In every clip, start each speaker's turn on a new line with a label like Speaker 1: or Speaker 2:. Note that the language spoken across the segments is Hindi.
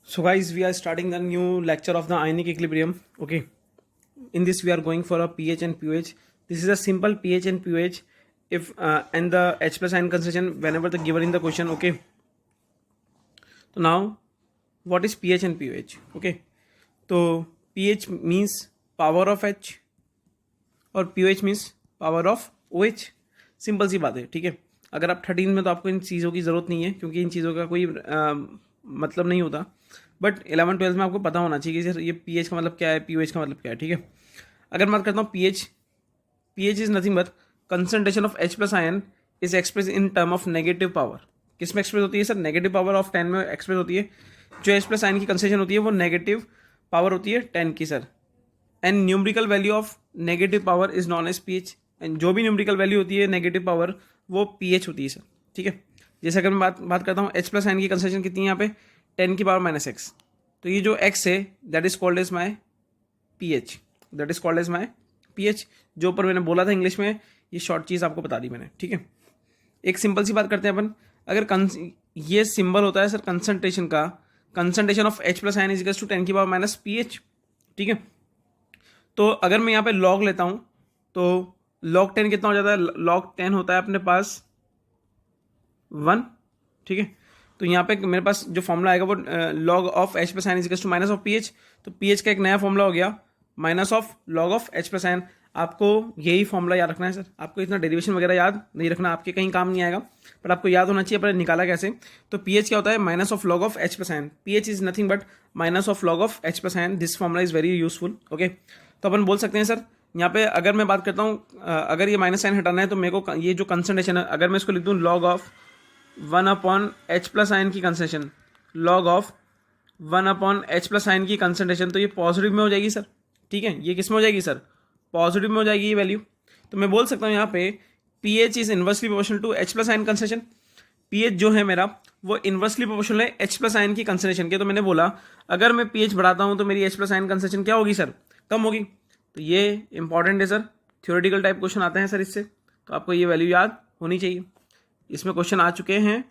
Speaker 1: So guys, we are starting the new lecture of the ionic equilibrium. Okay, in this we are going for a pH and pH. This is a simple pH and pH if and the H plus ion concentration whenever the given in the question. Okay, so now what is pH and pH? Okay, so pH means power of H और pH means power of OH. Simple सी बात है. ठीक है, अगर आप 13 में तो आपको इन चीज़ों की ज़रूरत नहीं है क्योंकि इन चीज़ों का कोई मतलब नहीं होता. बट 11-12 में आपको पता होना चाहिए कि सर ये पीएच का मतलब क्या है, पीओएच का मतलब क्या है. ठीक है, अगर मैं बात करता हूँ pH is nothing but concentration of H plus ion is express in term of negative power. किस में एक्सप्रेस होती है सर? नेगेटिव पावर ऑफ 10 में एक्सप्रेस होती है. जो H प्लस आयन की कंसंट्रेशन होती है वो नेगेटिव पावर होती है 10 की sir. And numerical value of negative power is known as pH. And जो भी न्यूमरिकल वैल्यू होती है नेगेटिव पावर वो पीएच होती है सर. ठीक है, जैसे अगर मैं बात करता हूँ H प्लस आयन की कंसंट्रेशन कितनी है यहाँ पे 10 की पावर माइनस एक्स. तो ये जो x है that is called as my pH. That is called as my pH. जो ऊपर मैंने बोला था इंग्लिश में, ये शॉर्ट चीज़ आपको बता दी मैंने. ठीक है, एक सिंपल सी बात करते हैं अपन. अगर ये सिंबल होता है सर कंसंट्रेशन का, concentration of H plus ion is to 10 की पावर माइनस पीएच. ठीक है, तो अगर मैं यहाँ पे लॉग लेता हूँ तो लॉग 10 कितना हो जाता है? लॉग 10 होता है अपने पास 1. ठीक है, तो यहाँ पे मेरे पास जो फॉर्मूला आएगा वो log of H plus ion is to minus of pH. तो पीएच का एक नया फॉर्मूला हो गया minus of log of H plus ion. आपको यही फॉर्मूला याद रखना है सर. आपको इतना डेरिवेशन वगैरह याद नहीं रखना, आपके कहीं काम नहीं आएगा, पर आपको याद होना चाहिए अपने निकाला कैसे. तो पीएच क्या होता है? Minus of log of H plus ion. PH is nothing but minus of log of H plus ion. This formula is very useful. Okay, तो अपन बोल सकते हैं सर यहाँ पे अगर मैं बात करता हूँ अगर ये माइनस साइन हटाना है तो मेरे को ये जो कंसंट्रेशन है अगर मैं इसको लिख दूँ log of 1/H plus ion की concentration, log of 1/H plus ion की कंसंट्रेशन, तो ये पॉजिटिव में हो जाएगी सर. ठीक है, ये किस में हो जाएगी सर? पॉजिटिव में हो जाएगी ये वैल्यू. तो मैं बोल सकता हूँ यहाँ पे pH is inversely proportional to H plus ion concentration. PH जो है मेरा वो इन्वर्सली प्रोपोर्शनल है H प्लस आयन की कंसंट्रेशन के. तो मैंने बोला अगर मैं पीएच बढ़ाता हूँ तो मेरी H प्लस आयन कंसंट्रेशन क्या होगी सर? कम होगी. तो ये इंपॉर्टेंट है सर, थ्योरेटिकल टाइप क्वेश्चन आते हैं सर इससे, तो आपको ये वैल्यू याद होनी चाहिए. इसमें क्वेश्चन आ चुके हैं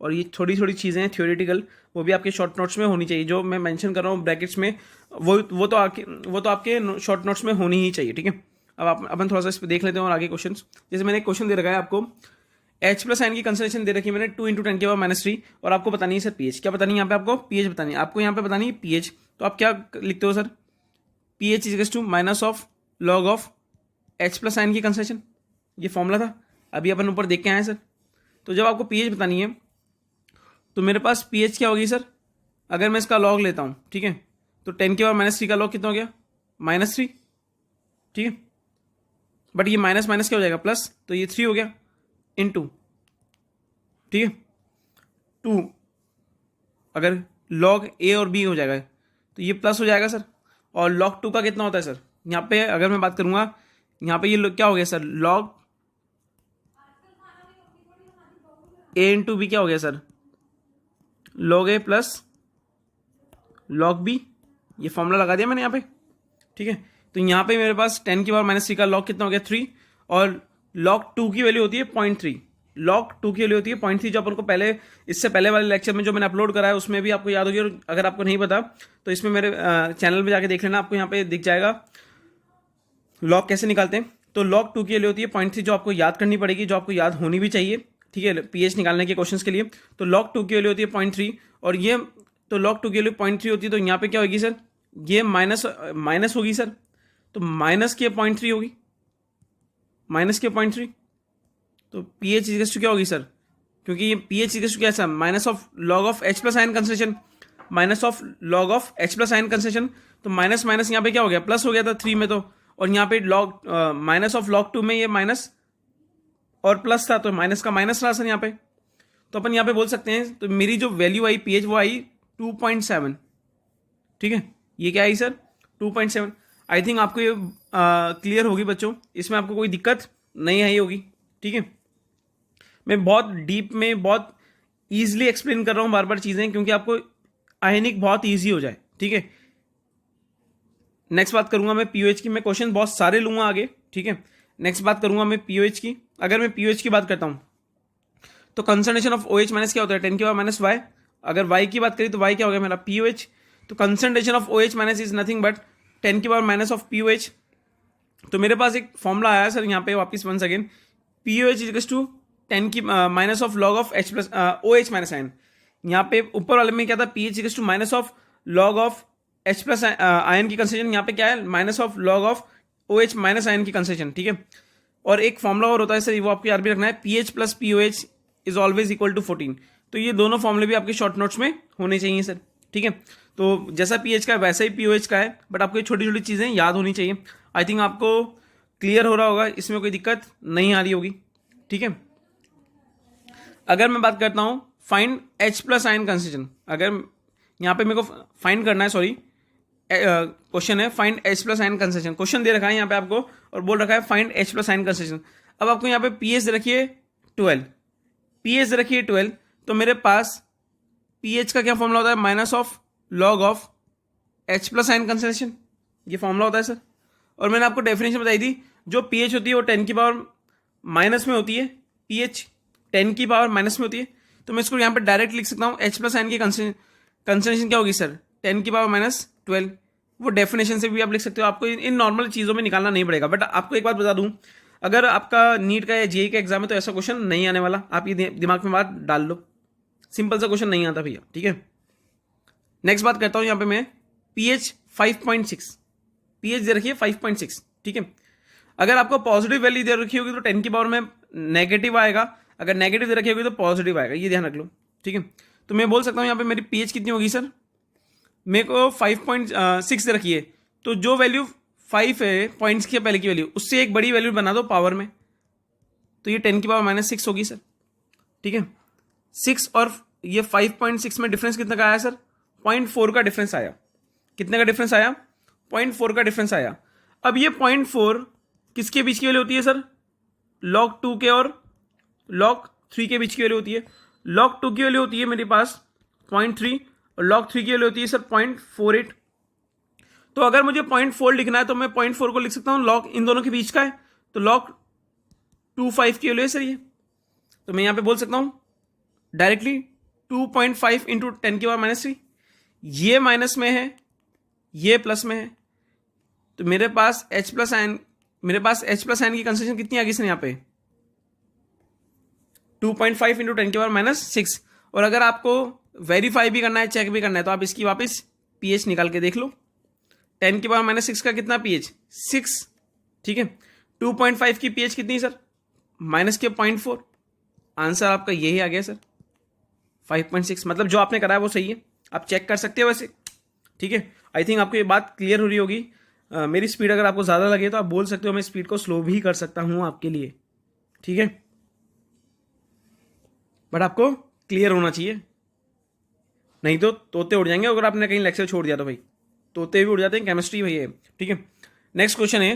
Speaker 1: और ये थोड़ी थोड़ी चीज़ें हैं थ्योरेटिकल, वो भी आपके शॉर्ट नोट्स में होनी चाहिए. जो मैं मेंशन कर रहा हूँ ब्रैकेट्स में वो तो आपके शॉर्ट नोट्स में होनी ही चाहिए. ठीक है, अब अपन थोड़ा सा इस पर देख लेते हैं और आगे क्वेश्चन. जैसे मैंने एक क्वेश्चन दे रखा है आपको, H प्लस आयन की कंसंट्रेशन दे रखी है मैंने 2 × 10 की पावर माइनस 3 और आपको बतानी है सर पीएच. क्या बतानी है यहाँ पे? आपको पीएच बतानी है. आपको यहाँ पे बतानी है पीएच. तो आप क्या लिखते हो sir? PH is to minus of log of H plus ion की कंसंट्रेशन. ये फॉर्मूला था, अभी अपन ऊपर देख के आए सर. तो जब आपको पीएच बतानी है तो मेरे पास पीएच क्या होगी सर? अगर मैं इसका लॉग लेता हूँ, ठीक है, तो 10 की पावर माइनस 3 का लॉग कितना हो गया? -3. ठीक है, बट ये माइनस माइनस क्या हो जाएगा? प्लस. तो ये 3 हो गया इनटू, ठीक है, 2. अगर लॉग ए और बी हो जाएगा तो ये प्लस हो जाएगा सर. और लॉग 2 का कितना होता है सर? यहाँ पे अगर मैं बात करूँगा यहाँ पे ये क्या हो गया सर? लॉग ए इंटू बी क्या हो गया सर? लॉग ए प्लस लॉग बी. ये फॉर्मूला लगा दिया मैंने यहाँ पे. ठीक है, तो यहाँ पे मेरे पास 10 की पावर माइनस 3 का लॉग कितना हो गया? 3. और लॉग 2 की वैल्यू होती है 0.3. लॉग 2 की वैल्यू होती है 0.3 जो अपन को पहले इससे पहले वाले लेक्चर में जो मैंने अपलोड करा है उसमें भी आपको याद होगी. और अगर आपको नहीं पता तो इसमें मेरे चैनल पे जाके देख लेना, आपको यहाँ पे दिख जाएगा लॉग कैसे निकालते हैं. तो लॉग 2 की वैल्यू होती है 0.3 जो आपको याद करनी पड़ेगी, जो आपको याद होनी भी चाहिए. ठीक है, पीएच निकालने के क्वेश्चंस के लिए. तो लॉग 2 की वैल्यू होती है 0.3 और ये तो लॉग 2 की वैल्यू 0.3 होती है. तो यहाँ पे क्या होगी सर? ये माइनस होगी सर. तो माइनस की 0.3 होगी, माइनस की 0.3. तो पीएच इज टू क्या होगी सर? क्योंकि ये पीएच इज टू क्या sir? Minus of log of H plus ion concentration, minus of log of H plus ion concentration. तो माइनस माइनस यहाँ पे क्या हो गया? प्लस हो गया था 3 में. तो और यहाँ पे लॉग माइनस ऑफ लॉग 2 में ये माइनस और प्लस था, तो माइनस का माइनस रहा सर यहाँ पे. तो अपन यहाँ पे बोल सकते हैं तो मेरी जो वैल्यू आई पीएच वो आई 2.7. ठीक है, ये क्या आई सर? 2.7. आई थिंक आपको ये क्लियर होगी बच्चों, इसमें आपको कोई दिक्कत नहीं आई होगी. ठीक है, मैं बहुत डीप में बहुत ईजिली एक्सप्लेन कर रहा हूँ बार बार चीज़ें क्योंकि आपको आयनिक बहुत ईजी हो जाए. ठीक है, नेक्स्ट बात करूंगा मैं पीओएच की. मैं क्वेश्चन बहुत सारे लूंगा आगे. ठीक है, नेक्स्ट बात करूंगा मैं पीओएच की. अगर मैं पीओएच की बात करता हूं तो कंसंट्रेशन ऑफ OH माइनस क्या होता है? 10 की पावर माइनस वाई अगर y की बात करें तो y क्या हो गया मेरा POH, तो concentration of OH minus is nothing but 10 की पावर माइनस ऑफ POH। तो मेरे पास एक फॉर्मूला आया सर यहाँ पे वापस once again, POH is to 10 की minus of log of H plus OH minus ion. यहाँ पे ऊपर वाले में क्या था, PH is to minus of log of H plus ion की कंसेंट्रेशन, यहाँ पे क्या है minus of log of OH minus ion की कंसेंट्रेशन, ठीक है। और एक फॉर्मूला और होता है सर, वो आपको याद भी रखना है, PH plus POH is always equal to 14। तो ये दोनों फॉर्मूले भी आपके शॉर्ट नोट्स में होने चाहिए सर, ठीक है। तो जैसा PH का है वैसा ही POH का है, बट आपको ये छोटी छोटी चीज़ें याद होनी चाहिए। आई थिंक आपको क्लियर हो रहा होगा, इसमें कोई दिक्कत नहीं आ रही होगी, ठीक है। अगर मैं बात करता हूँ find H plus ion concentration, अगर यहाँ पे मेरे को फाइंड करना है, सॉरी क्वेश्चन है find H plus ion concentration, question दे रखा है यहाँ पे आपको और बोल रखा है find H plus ion concentration. अब आपको यहाँ पे PH रखिए 12, PH रखिए 12, तो मेरे पास PH का क्या फॉर्मूला होता है, minus of log of H plus ion concentration, ये फॉर्मूला होता है सर। और मैंने आपको डेफिनेशन बताई थी, जो PH होती है वो 10 की पावर माइनस में होती है, PH 10 की पावर माइनस में होती है, तो मैं इसको यहाँ पे डायरेक्ट लिख सकता हूँ H प्लस आयन की कंसेंट्रेशन क्या होगी सर, 10 की पावर माइनस 12। वो डेफिनेशन से भी आप लिख सकते हो, आपको इन नॉर्मल चीज़ों में निकालना नहीं पड़ेगा। बट आपको एक बात बता दूं, अगर आपका नीट का या जेईई का एग्जाम है तो ऐसा क्वेश्चन नहीं आने वाला, आप ये दिमाग में बात डाल लो, सिंपल सा क्वेश्चन नहीं आता भैया, ठीक है। नेक्स्ट बात करता हूँ यहाँ पे मैं, PH 5.6, PH दे रखिए 5.6, ठीक है। अगर आपको पॉजिटिव वैल्यू दे रखी होगी तो 10 की पावर में नेगेटिव आएगा, अगर नेगेटिव दे रखी होगी तो पॉजिटिव आएगा, ये ध्यान रख लो, ठीक है। तो मैं बोल सकता हूँ यहाँ पे मेरी PH कितनी होगी सर, मेरे को 5.6 रखी है, तो जो वैल्यू 5 है पॉइंट्स की पहले की वैल्यू, उससे एक बड़ी वैल्यू बना दो पावर में, तो ये 10 की पावर माइनस 6 होगी सर, ठीक है। 6 और ये 5.6 में डिफरेंस कितना का आया सर, 0.4 का डिफरेंस आया। कितने का डिफरेंस आया, 0.4 का डिफरेंस आया। अब ये 0.4 किसके बीच की वैल्यू होती है सर, log 2 के और log 3 के बीच की वैल्यू होती है। log 2 की वैल्यू होती है मेरे पास 0.3 और log 3 की वैल्यू होती है सर 0.48। तो अगर मुझे 0.4 लिखना है तो मैं 0.4 को लिख सकता हूँ log इन दोनों के बीच का है, तो log 2.5 की वैल्यू है सर ये। तो मैं यहाँ पे बोल सकता हूँ डायरेक्टली 2.5 इंटू 10 की पावर माइनस 3, ये माइनस में है ये प्लस में है, तो मेरे पास H प्लस आयन की कंसेंट्रेशन कितनी आ गई सर यहाँ पे 2.5 इंटू 10 की पावर माइनस 6। और अगर आपको वेरीफाई भी करना है, चेक भी करना है, तो आप इसकी वापस PH निकाल के देख लो, 10 की पावर माइनस 6 का कितना PH 6, ठीक है। 2.5 की PH कितनी सर, माइनस के 0.4, आंसर आपका यही आ गया सर 5.6। मतलब जो आपने करा है वो सही है, आप चेक कर सकते हो वैसे, ठीक है। आई थिंक आपको ये बात क्लियर हो रही होगी। मेरी स्पीड अगर आपको ज़्यादा लगे तो आप बोल सकते हो, मैं स्पीड को स्लो भी कर सकता हूँ आपके लिए, ठीक है। बट आपको क्लियर होना चाहिए, नहीं तो तोते उड़ जाएंगे अगर आपने कहीं लेक्चर छोड़ दिया तो भाई, तोते भी उड़ जाते हैं, केमिस्ट्री भाई है, ठीक है। नेक्स्ट क्वेश्चन है,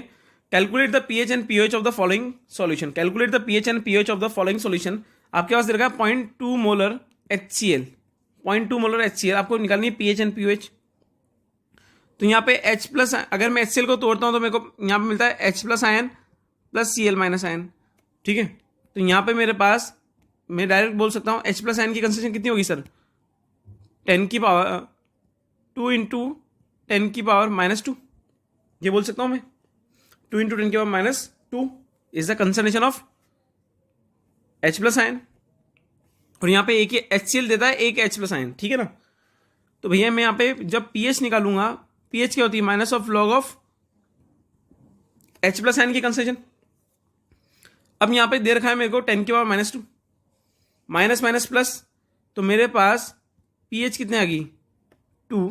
Speaker 1: calculate the pH and pOH of the following solution. Calculate the pH and pOH of the following solution. आपके पास दे रखा है 0.2 मोलर HCl, 0.2 मोलर HCl, आपको निकालनी है पीएच एंड पीओएच। तो यहाँ पे H प्लस, अगर मैं HCl को तोड़ता हूँ तो मेरे को यहाँ पे मिलता है H plus ion plus Cl minus ion, ठीक है। तो यहाँ पे मेरे पास मैं डायरेक्ट बोल सकता हूँ H प्लस आयन की कंसेंट्रेशन कितनी होगी सर, 10 की पावर 2 इंटू 10 की पावर माइनस 2, ये बोल सकता हूँ मैं 2 इंटू 10 की power minus 2 is the concentration of H plus ion. और यहाँ पे एक HCl देता है, एक H प्लस आयन, ठीक है ना। तो भैया मैं यहाँ पे जब पीएच निकालूंगा, पीएच क्या होती है, minus of log of H plus ion की कंसंट्रेशन। अब यहाँ पे दे रखा है मेरे को 10 की power minus 2, minus minus plus, तो मेरे पास पीएच कितने आ गई 2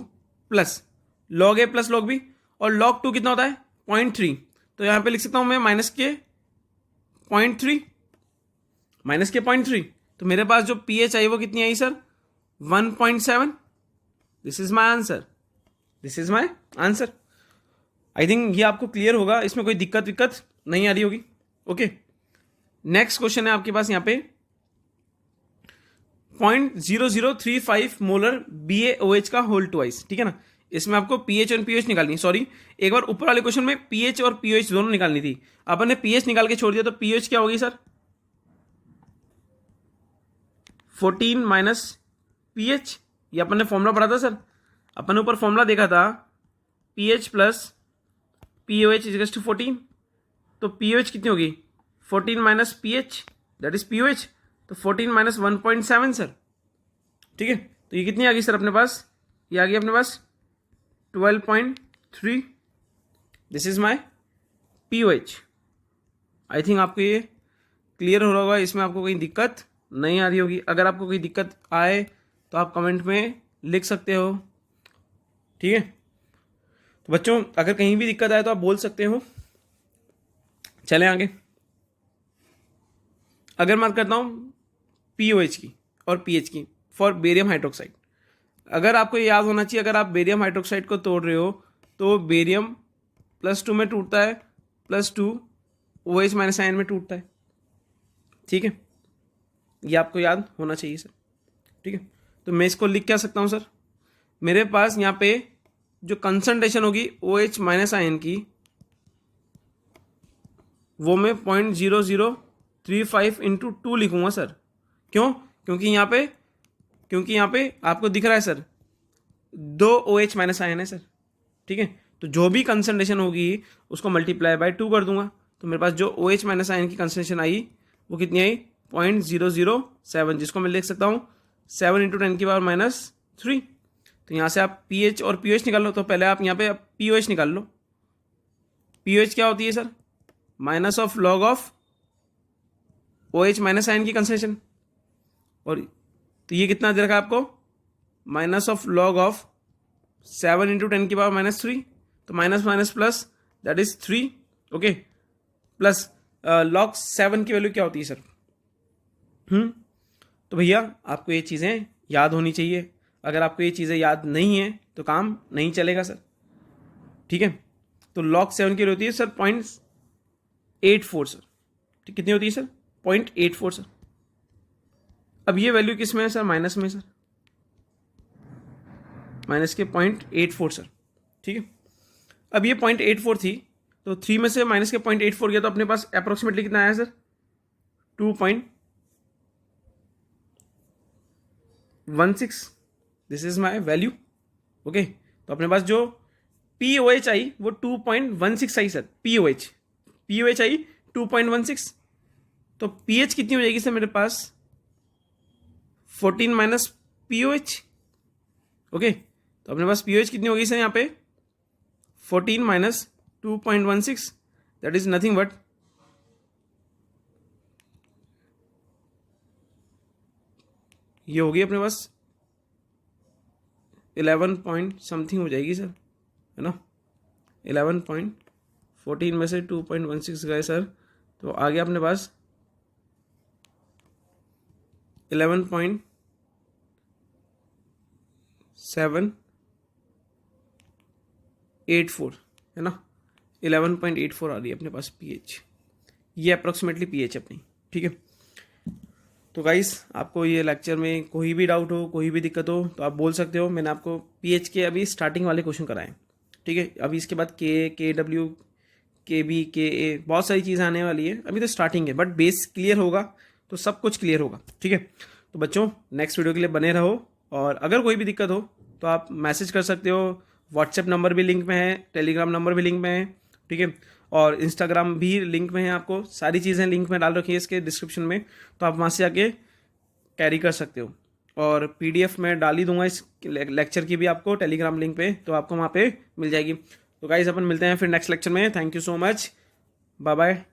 Speaker 1: प्लस लॉग ए प्लस लॉग बी, और लॉग 2 कितना होता है 0.3, तो यहाँ पे लिख सकता हूँ मैं माइनस के 0.3, माइनस के 0.3। तो मेरे पास जो पीएच आई वो कितनी आई sir 1.7। This is my answer, this is my answer. I think ये आपको क्लियर होगा, इसमें कोई दिक्कत नहीं आ रही होगी, ओके। नेक्स्ट क्वेश्चन है आपके पास यहाँ पे 0.0035 मोलर BaOH का होल ट्वाइस, ठीक है ना। इसमें आपको पीएच और पीओएच निकालनी, सॉरी एक बार ऊपर वाले क्वेश्चन में पीएच और पीओएच दोनों निकालनी थी, अपन ने पीएच निकाल के छोड़ दिया, तो पीओएच क्या होगी सर 14 माइनस पीएच ये अपन ने फॉर्मूला पढ़ा था सर, अपन ने ऊपर फॉर्मूला देखा था P H plus P O H is to 14। तो पी ओ एच कितनी होगी 14 minus P H that is P O H, तो 14 माइनस 1.7 सर। ठीक है, तो ये कितनी आ गई सर अपने पास, ये आ गई अपने पास 12.3। This is my P O H. I think आपको ये क्लियर हो रहा होगा, इसमें आपको कोई दिक्कत नहीं आ रही होगी। अगर आपको कोई दिक्कत आए तो आप कमेंट में लिख सकते हो। ठीक है, तो बच्चों अगर कहीं भी दिक्कत आए तो आप बोल सकते हो। चलें आगे। अगर मैं करता हूँ पीओएच की और पीएच की फॉर बेरियम हाइड्रोक्साइड, अगर आपको ये याद होना चाहिए, अगर आप बेरियम हाइड्रोक्साइड को तोड़ रहे हो तो बेरियम +2 में टूटता है, +2 OH माइनस आयन में टूटता है। ठीक है, ये आपको याद होना चाहिए सर। ठीक है, तो मैं इसको लिख क्या सकता हूँ सर, मेरे पास यहाँ पे जो कंसंट्रेशन होगी OH माइनस आयन की वो मैं 0.0035 इंटू 2 लिखूंगा सर। क्यों? क्योंकि यहाँ पे आपको दिख रहा है सर 2 OH माइनस आयन है सर। ठीक है, तो जो भी कंसंट्रेशन होगी उसको मल्टीप्लाई बाय 2 कर दूंगा, तो मेरे पास जो OH माइनस आयन की कंसंट्रेशन आई वो कितनी आई 0.007, जिसको मैं लिख सकता हूँ 7 इंटू 10 की पावर -3। तो यहाँ से आप पीएच और पीओएच निकाल लो। तो पहले आप यहाँ पे पीओएच निकाल लो। पीओएच क्या होती है sir, minus of log of OH minus ion की कंसंट्रेशन, और तो ये कितना दे रखा है आपको minus of log of 7 into 10 की पावर -3, तो minus minus plus that is 3। Okay, plus log 7 की वैल्यू क्या होती है सर। तो भैया आपको ये चीज़ें याद होनी चाहिए। अगर आपको ये चीज़ें याद नहीं है तो काम नहीं चलेगा सर। ठीक है, तो log 7 की होती है सर 0.84 सर। ठीक, कितनी होती है सर 0.84 सर। अब ये वैल्यू किस में है सर, माइनस में सर, माइनस के 0.84 सर। ठीक है, अब ये 0.84 थी तो 3 में से माइनस के 0.84 गया तो अपने पास अप्रोक्सीमेटली कितना आया sir 2.16। This is my value. Okay, तो अपने पास जो POH आई वो 2.16 आई सर। POH आई 2.16, तो PH कितनी हो जाएगी सर मेरे पास 14 माइनस POH। ओके, तो अपने पास POH कितनी होगी सर यहाँ पे 14 minus 2.16 that is nothing but ये होगी अपने पास 11 पॉइंट समथिंग हो जाएगी सर, है ना। 11.14 में से 2.16 गए सर, तो आ गया अपने पास 11.784, है ना। 11.84 आ रही है अपने पास पीएच, ये अप्रोक्सीमेटली पीएच अपनी। ठीक है, तो गाइस आपको ये लेक्चर में कोई भी डाउट हो, कोई भी दिक्कत हो तो आप बोल सकते हो। मैंने आपको पीएच के अभी स्टार्टिंग वाले क्वेश्चन कराए। ठीक है, अभी इसके बाद KW, KB, KA बहुत सारी चीज़ें आने वाली है। अभी तो स्टार्टिंग है, बट बेस क्लियर होगा तो सब कुछ क्लियर होगा। ठीक है, तो बच्चों नेक्स्ट वीडियो के लिए बने रहो, और अगर कोई भी दिक्कत हो तो आप मैसेज कर सकते हो। व्हाट्सएप नंबर भी लिंक में है, टेलीग्राम नंबर भी लिंक में है। ठीक है, और इंस्टाग्राम भी लिंक में है। आपको सारी चीज़ें लिंक में डाल रखी है इसके डिस्क्रिप्शन में, तो आप वहाँ से आके कैरी कर सकते हो। और PDF में डाल ही दूंगा इस लेक्चर की भी आपको टेलीग्राम लिंक पे, तो आपको वहाँ पे मिल जाएगी। तो गाइस अपन मिलते हैं फिर नेक्स्ट लेक्चर में। Thank you so much, bye bye.